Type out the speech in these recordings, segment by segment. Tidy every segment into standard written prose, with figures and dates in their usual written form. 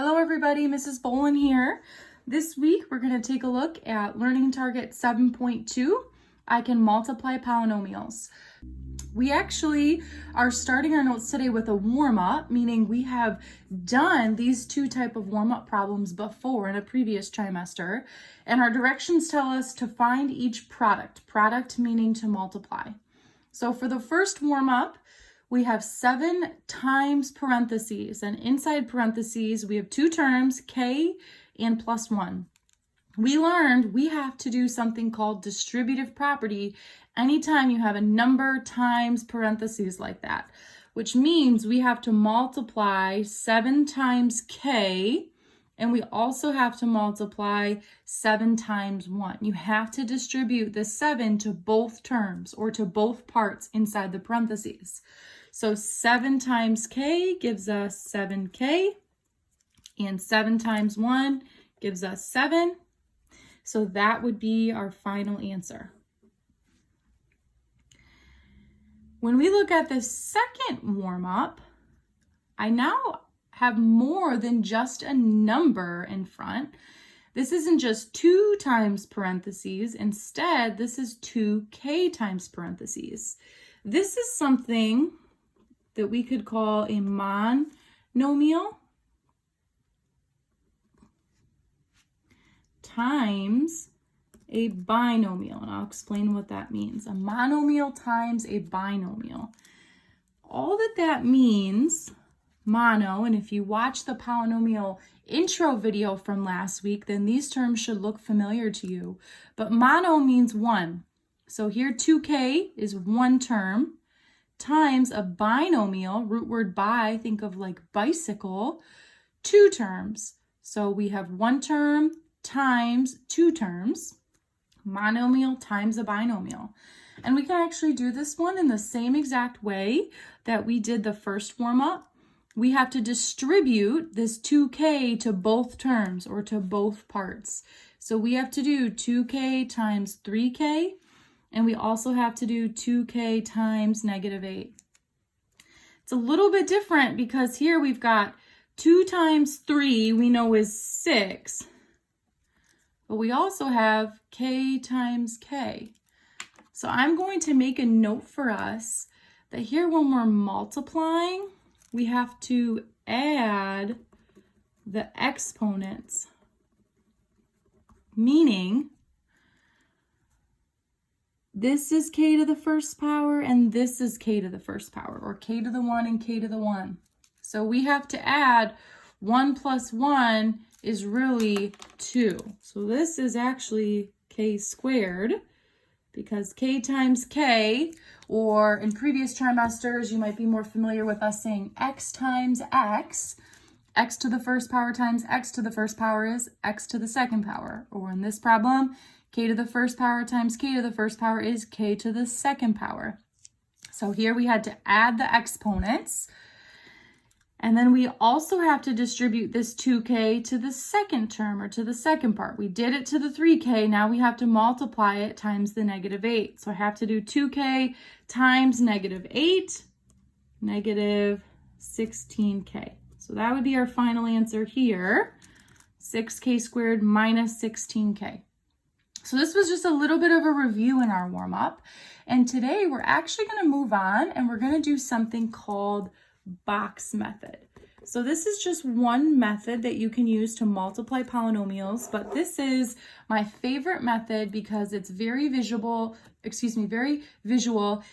Hello everybody, Mrs. Bolin here. This week we're going to take a look at Learning Target 7.2, I can multiply polynomials. We actually are starting our notes today with a warm-up, meaning we have done these two type of warm-up problems before in a previous trimester, and our directions tell us to find each product meaning to multiply. So for the first warm-up, we have 7 times parentheses, and inside parentheses, we have two terms, k and plus 1. We learned we have to do something called distributive property anytime you have a number times parentheses like that, which means we have to multiply 7 times k, and we also have to multiply 7 times 1. You have to distribute the 7 to both terms or to both parts inside the parentheses. So 7 times k gives us 7k, and 7 times 1 gives us 7. So that would be our final answer. When we look at the second warm-up, I now have more than just a number in front. This isn't just 2 times parentheses. Instead, this is 2k times parentheses. This is something that we could call a monomial times a binomial, and I'll explain what that means. A monomial times a binomial. All that means, mono, and if you watch the polynomial intro video from last week, then these terms should look familiar to you. But mono means 1. So here 2k is 1 term, times a binomial, root word bi, think of like bicycle, 2 terms. So we have 1 term times 2 terms, monomial times a binomial. And we can actually do this one in the same exact way that we did the first warm-up. We have to distribute this 2k to both terms or to both parts. So we have to do 2k times 3k, and we also have to do 2k times -8. It's a little bit different because here we've got 2 times 3 we know is 6, but we also have k times k. So I'm going to make a note for us that here when we're multiplying, we have to add the exponents, meaning this is k to the first power and this is k to the first power, or k to the 1 and k to the 1. So we have to add 1 plus 1 is really 2. So this is actually k squared, because k times k, or in previous trimesters, you might be more familiar with us saying x times x. X to the first power times x to the first power is x to the second power. Or in this problem, k to the first power times k to the first power is k to the second power. So here we had to add the exponents. And then we also have to distribute this 2k to the second term or to the second part. We did it to the 3k. Now we have to multiply it times the -8. So I have to do 2k times -8, -16k. So that would be our final answer here, 6k squared minus 16k. So this was just a little bit of a review in our warm-up. And today we're actually going to move on and we're going to do something called box method. So this is just one method that you can use to multiply polynomials, but this is my favorite method because it's very visual,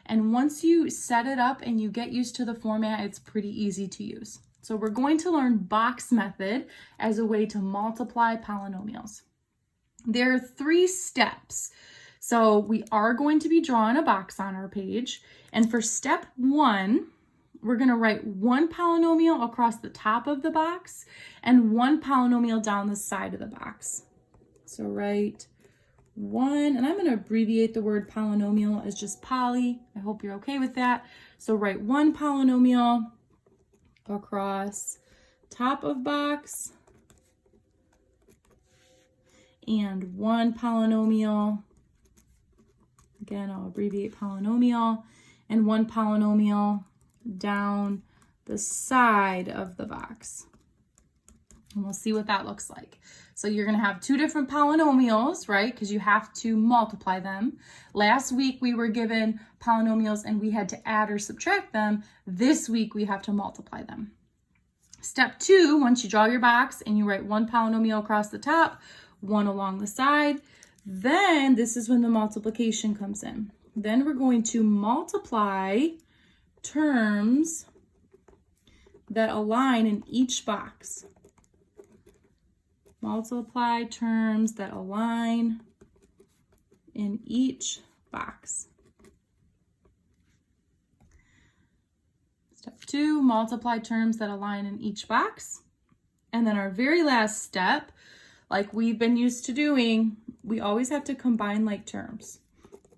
and once you set it up and you get used to the format, it's pretty easy to use. So we're going to learn box method as a way to multiply polynomials. There are 3 steps. So we are going to be drawing a box on our page, and for step 1, we're going to write 1 polynomial across the top of the box and 1 polynomial down the side of the box. So write 1, and I'm going to abbreviate the word polynomial as just poly. I hope you're okay with that. So write 1 polynomial across top of box and 1 polynomial, again, I'll abbreviate polynomial, and 1 polynomial down the side of the box. And we'll see what that looks like. So you're going to have two different polynomials, right? Because you have to multiply them. Last week we were given polynomials and we had to add or subtract them. This week we have to multiply them. Step 2, once you draw your box and you write one polynomial across the top, one along the side, then this is when the multiplication comes in. Then we're going to multiply terms that align in each box. Multiply terms that align in each box. Step 2, multiply terms that align in each box. And then our very last step, like we've been used to doing, we always have to combine like terms.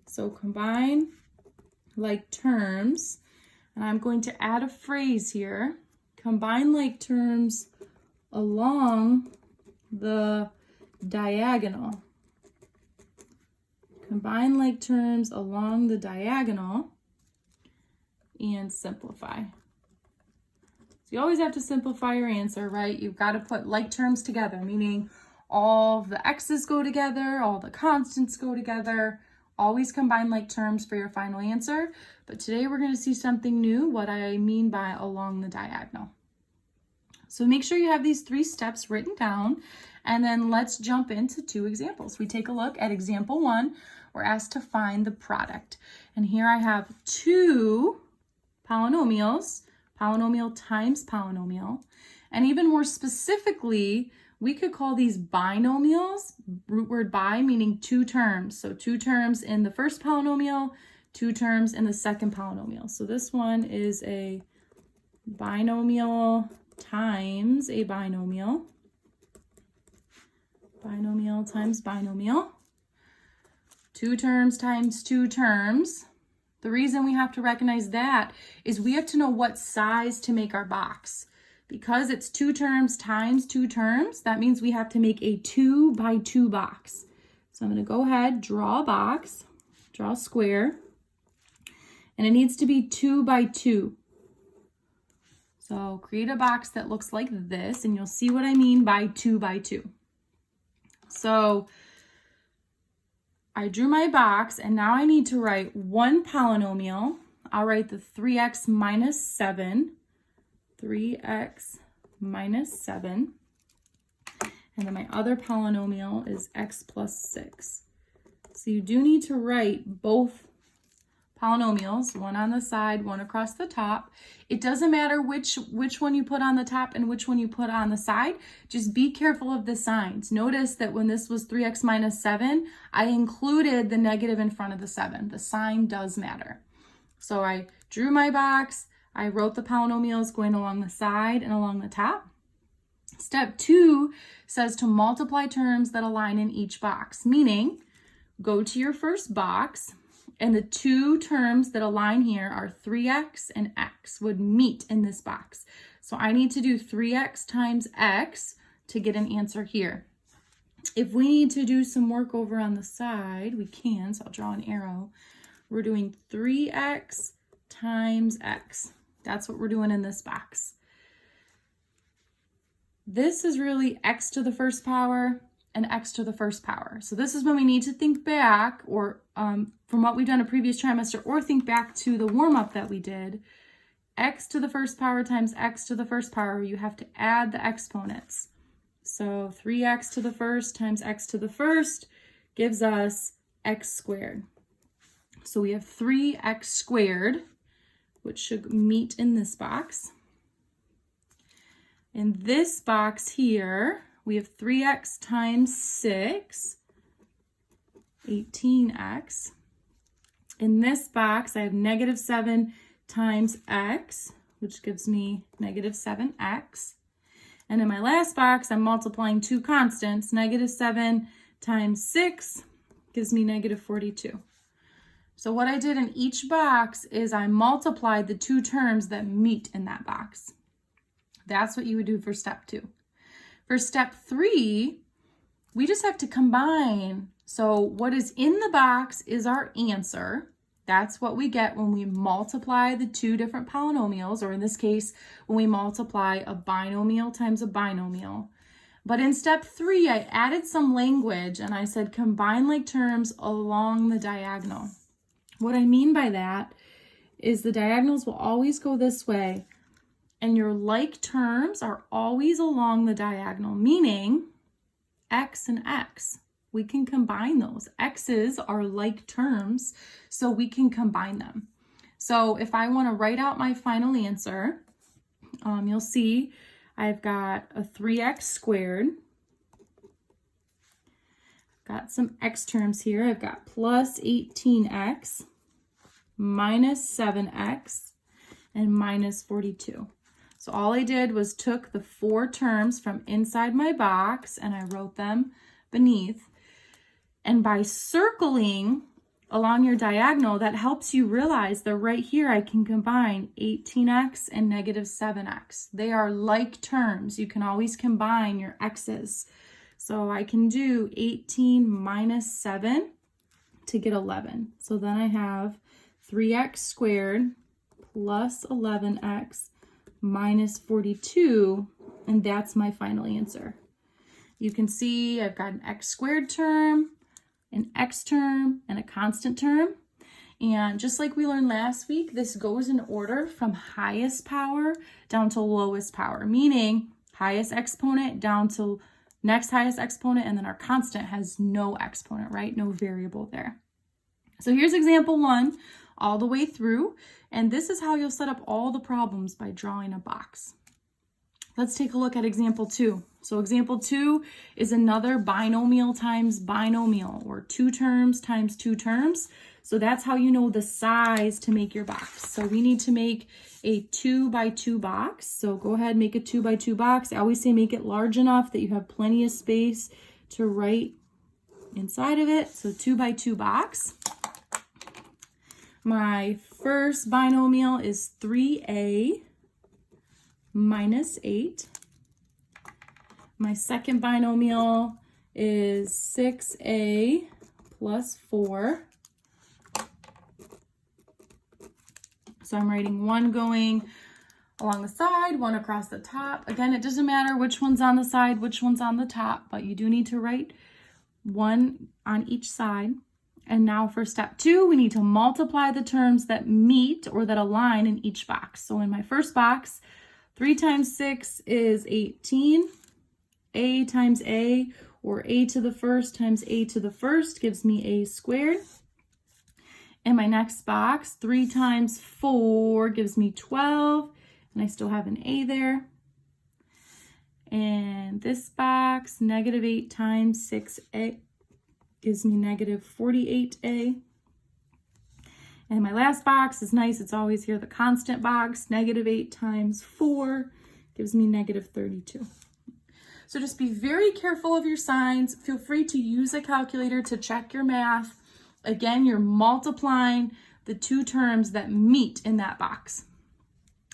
So combine like terms, and I'm going to add a phrase here. Combine like terms along the diagonal. Combine like terms along the diagonal and simplify. So you always have to simplify your answer, right? You've got to put like terms together, meaning all the x's go together, all the constants go together. Always combine like terms for your final answer. But today we're going to see something new, what I mean by along the diagonal. So make sure you have these 3 steps written down, and then let's jump into 2 examples. We take a look at example 1. We're asked to find the product. And here I have 2 polynomials, polynomial times polynomial. And even more specifically, we could call these binomials, root word bi meaning 2 terms. So 2 terms in the first polynomial, 2 terms in the second polynomial. So this one is a binomial times a binomial. Binomial times binomial. 2 terms times 2 terms. The reason we have to recognize that is we have to know what size to make our box. Because it's 2 terms times 2 terms, that means we have to make a 2 by 2 box. So I'm going to go ahead, draw a box, draw a square, and it needs to be 2 by 2. So create a box that looks like this, and you'll see what I mean by 2 by 2. So I drew my box, and now I need to write one polynomial. I'll write the 3x minus 7. 3x minus 7. And then my other polynomial is x plus 6. So you do need to write both polynomials, one on the side, one across the top. It doesn't matter which one you put on the top and which one you put on the side. Just be careful of the signs. Notice that when this was 3x minus 7, I included the negative in front of the 7. The sign does matter. So I drew my box. I wrote the polynomials going along the side and along the top. Step 2 says to multiply terms that align in each box, meaning go to your first box, and the 2 terms that align here are 3x and x would meet in this box. So I need to do 3x times x to get an answer here. If we need to do some work over on the side, we can, so I'll draw an arrow. We're doing 3x times x. That's what we're doing in this box. This is really x to the first power and x to the first power. So this is when we need to think back, or from what we've done a previous trimester, or think back to the warm-up that we did. X to the first power times x to the first power, you have to add the exponents. So 3x to the first times x to the first gives us x squared. So we have 3x squared, which should meet in this box. In this box here, we have 3x times 6, 18x. In this box, I have negative 7 times x, which gives me negative 7x. And in my last box, I'm multiplying 2 constants. Negative 7 times 6 gives me negative 42. So what I did in each box is I multiplied the 2 terms that meet in that box. That's what you would do for step 2. For step 3, we just have to combine. So what is in the box is our answer. That's what we get when we multiply the 2 different polynomials, or in this case, when we multiply a binomial times a binomial. But in step 3, I added some language and I said combine like terms along the diagonal. What I mean by that is the diagonals will always go this way, and your like terms are always along the diagonal, meaning x and x. We can combine those. X's are like terms, so we can combine them. So if I want to write out my final answer, you'll see I've got a 3x squared. Got some x terms here. I've got plus 18x, minus 7x, and minus 42. So all I did was took the 4 terms from inside my box and I wrote them beneath. And by circling along your diagonal, that helps you realize that right here I can combine 18x and negative 7x. They are like terms. You can always combine your x's. So I can do 18 minus 7 to get 11. So then I have 3x squared plus 11x minus 42, and that's my final answer. You can see I've got an x squared term, an x term, and a constant term. And just like we learned last week, this goes in order from highest power down to lowest power, meaning highest exponent down to next highest exponent, and then our constant has no exponent, right? No variable there. So here's example 1 all the way through, and this is how you'll set up all the problems by drawing a box. Let's take a look at example 2. So example 2 is another binomial times binomial, or 2 terms times 2 terms. So that's how you know the size to make your box. So we need to make a 2 by 2 box. So go ahead, make a 2 by 2 box. I always say make it large enough that you have plenty of space to write inside of it. So 2 by 2 box. My first binomial is 3a minus 8. My second binomial is 6a plus 4. So I'm writing 1 going along the side, 1 across the top. Again, it doesn't matter which one's on the side, which one's on the top, but you do need to write 1 on each side. And now for step 2, we need to multiply the terms that meet or that align in each box. So in my first box, 3 times 6 is 18. A times a, or a to the first times a to the first, gives me a squared. In my next box, 3 times 4 gives me 12, and I still have an a there. And this box, negative 8 times 6a, gives me negative 48a. And my last box is nice. It's always here, the constant box. Negative 8 times 4 gives me negative 32. So just be very careful of your signs. Feel free to use a calculator to check your math. Again, you're multiplying the 2 terms that meet in that box.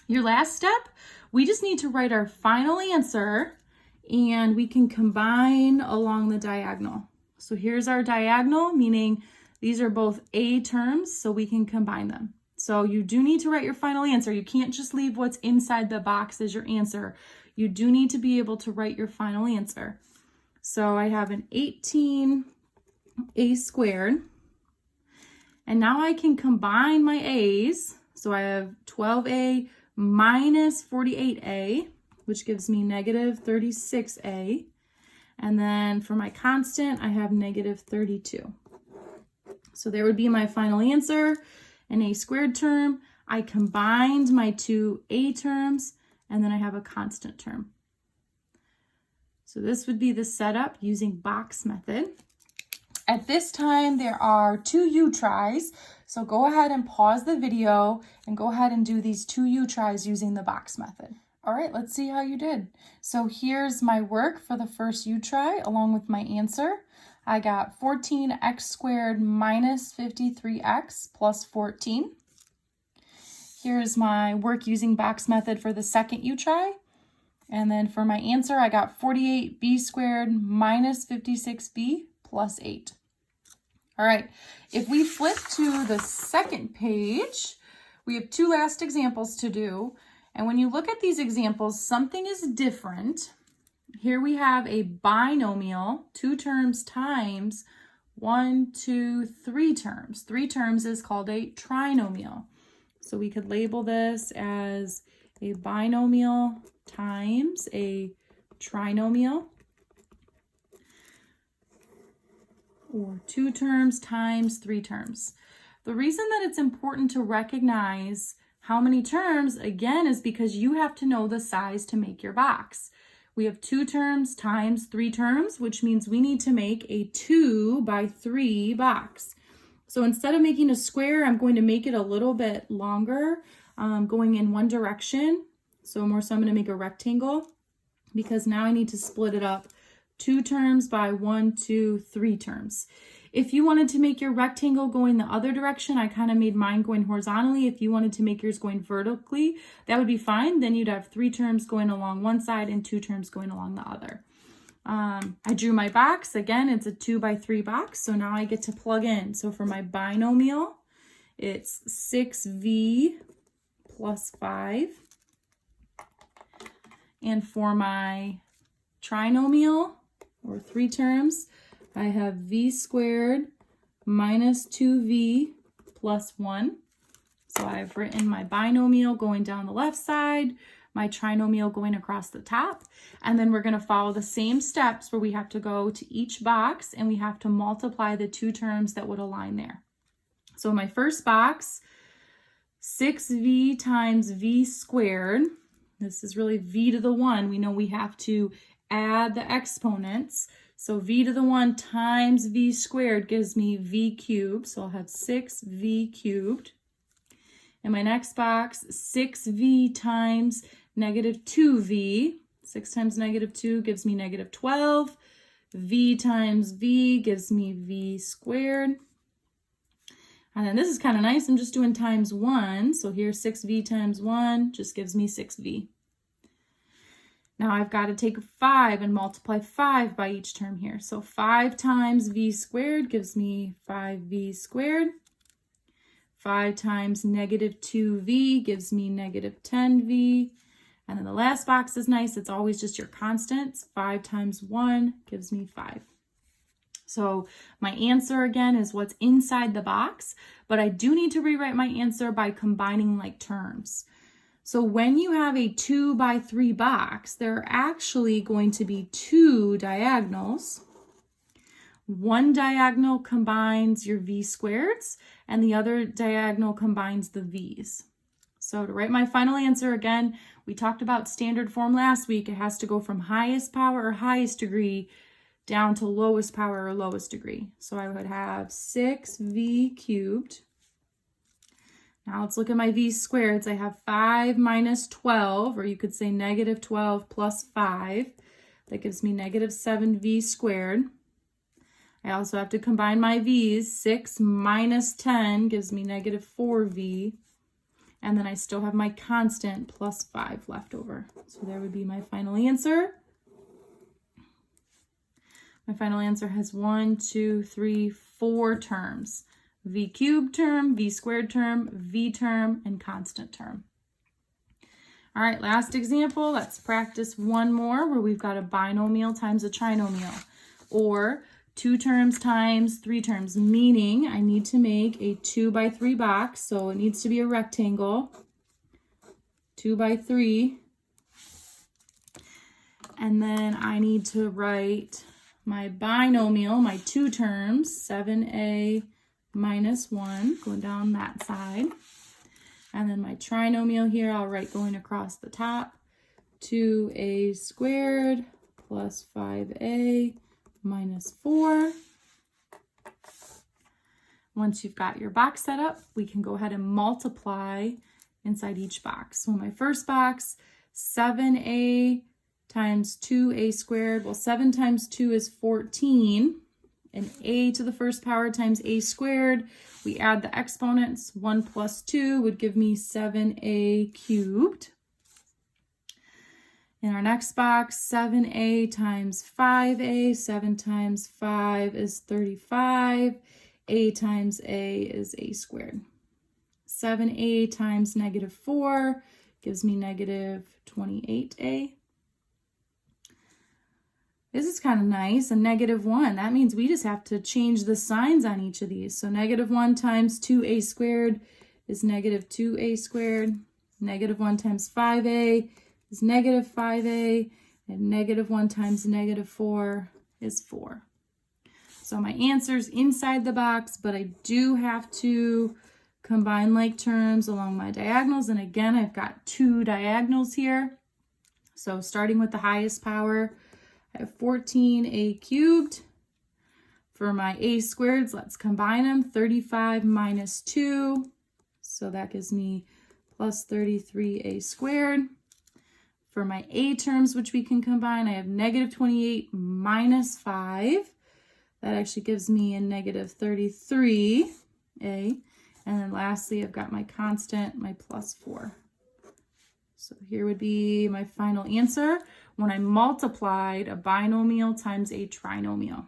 Your last step, we just need to write our final answer, and we can combine along the diagonal. So here's our diagonal, meaning these are both a terms, so we can combine them. So you do need to write your final answer. You can't just leave what's inside the box as your answer. You do need to be able to write your final answer. So I have an 18a squared, and now I can combine my a's. So I have 12a minus 48a, which gives me negative 36a. And then for my constant, I have negative 32. So there would be my final answer, an a squared term. I combined my 2 a terms, and then I have a constant term. So this would be the setup using box method. At this time, there are 2 U tries. So go ahead and pause the video and go ahead and do these 2 U tries using the box method. All right, let's see how you did. So here's my work for the first U try along with my answer. I got 14x squared minus 53x plus 14. Here's my work using box method for the second U try. And then for my answer, I got 48b squared minus 56b plus 8. All right, if we flip to the second page, we have 2 last examples to do. And when you look at these examples, something is different. here we have a binomial, 2 terms times 1, 2, 3 terms. 3 terms is called a trinomial. So we could label this as a binomial times a trinomial, or 2 terms times 3 terms. The reason that it's important to recognize how many terms, again, is because you have to know the size to make your box. We have 2 terms times 3 terms, which means we need to make a 2 by 3 box. So instead of making a square, I'm going to make it a little bit longer, going in one direction. So I'm going to make a rectangle, because now I need to split it up 2 terms by 1, 2, 3 terms. If you wanted to make your rectangle going the other direction, I kind of made mine going horizontally. If you wanted to make yours going vertically, that would be fine. Then you'd have 3 terms going along one side and 2 terms going along the other. I drew my box. Again, it's a 2 by 3 box. So now I get to plug in. So for my binomial, it's 6v plus 5. And for my trinomial, or 3 terms, I have v squared minus 2v plus 1. So I've written my binomial going down the left side, my trinomial going across the top, and then we're going to follow the same steps where we have to go to each box and we have to multiply the 2 terms that would align there. So my first box, 6v times v squared, this is really v to the 1. We know we have to add the exponents. So v to the 1 times v squared gives me v cubed. So I'll have 6v cubed. In my next box, 6v times negative 2v. 6 times negative 2 gives me negative 12. V times v gives me v squared. And then this is kind of nice. I'm just doing times 1. So here 6v times 1 just gives me 6v. Now I've got to take 5 and multiply 5 by each term here. So 5 times v squared gives me 5v squared. 5 times negative 2v gives me negative 10v. And then the last box is nice. It's always just your constants. 5 times 1 gives me 5. So my answer again is what's inside the box, but I do need to rewrite my answer by combining like terms. So when you have a 2 by 3 box, there are actually going to be 2 diagonals. One diagonal combines your v squareds and the other diagonal combines the v's. So to write my final answer again, we talked about standard form last week. It has to go from highest power or highest degree down to lowest power or lowest degree. So I would have 6v cubed. Now let's look at my v squareds. I have 5 minus 12, or you could say negative 12 plus 5. That gives me negative 7v squared. I also have to combine my v's. 6 minus 10 gives me negative 4v. And then I still have my constant plus 5 left over. So there would be my final answer. My final answer has 1, 2, 3, 4 terms. V cubed term, v squared term, v term, and constant term. All right, last example. Let's practice one more where we've got a binomial times a trinomial, or 2 terms times 3 terms, meaning I need to make a 2 by 3 box, so it needs to be a rectangle, 2 by 3. And then I need to write my binomial, my 2 terms, 7a minus 1, going down that side. And then my trinomial here, I'll write going across the top, 2a squared plus 5a minus 4. Once you've got your box set up, we can go ahead and multiply inside each box. So my first box, 7a times 2a squared. Well, 7 times 2 is 14. And a to the first power times a squared. We add the exponents. 1 plus 2 would give me 7a cubed. In our next box, 7a times 5a. 7 times 5 is 35. A times a is a squared. 7a times negative 4 gives me negative 28a. This is kind of nice, a -1. That means we just have to change the signs on each of these. So -1 times 2a squared is -2a squared. -1 times 5a is -5a. And -1 times -4 is 4. So my answer's inside the box, but I do have to combine like terms along my diagonals. And again, I've got 2 diagonals here. So starting with the highest power, I have 14a cubed. For my a squareds, let's combine them. 35 minus 2. So that gives me plus 33a squared. For my a terms, which we can combine, I have -28 minus 5. That actually gives me a -33a. And then lastly, I've got my constant, my plus 4. So here would be my final answer when I multiplied a binomial times a trinomial.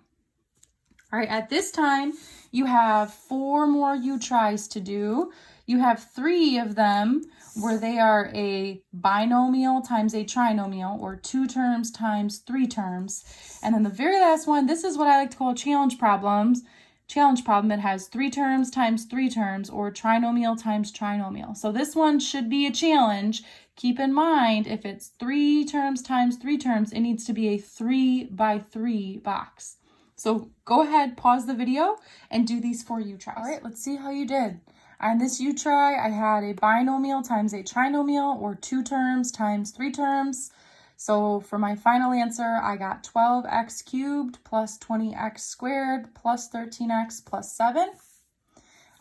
All right, at this time, you have 4 more U-tries to do. You have 3 of them where they are a binomial times a trinomial, or 2 terms times 3 terms. And then the very last one, this is what I like to call challenge problems. Challenge problem, it has 3 terms times 3 terms, or trinomial times trinomial. So this one should be a challenge. Keep in mind, if it's 3 terms times 3 terms, it needs to be a 3 by 3 box. So go ahead, pause the video, and do these 4 U-tries. All right, let's see how you did. On this U-try, I had a binomial times a trinomial, or 2 terms times 3 terms. So for my final answer, I got 12x cubed plus 20x squared plus 13x plus 7.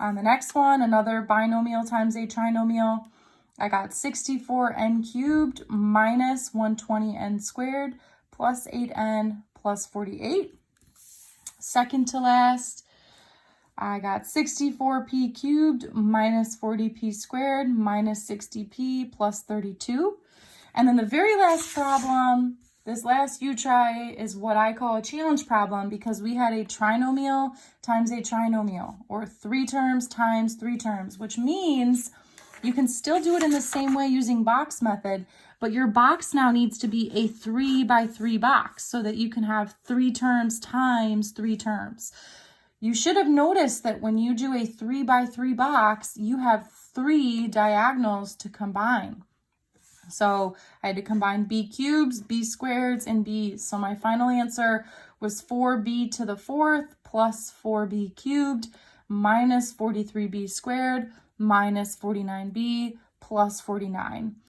On the next one, another binomial times a trinomial, I got 64n cubed minus 120n squared plus 8n plus 48. Second to last, I got 64p cubed minus 40p squared minus 60p plus 32. And then the very last problem, this last U-try, is what I call a challenge problem because we had a trinomial times a trinomial, or 3 terms times 3 terms, which means you can still do it in the same way using box method, but your box now needs to be a 3 by 3 box so that you can have 3 terms times 3 terms. You should have noticed that when you do a 3 by 3 box, you have 3 diagonals to combine. So I had to combine b cubes, b squareds, and b's. So my final answer was 4b to the 4th plus 4b cubed minus 43b squared minus 49b plus 49.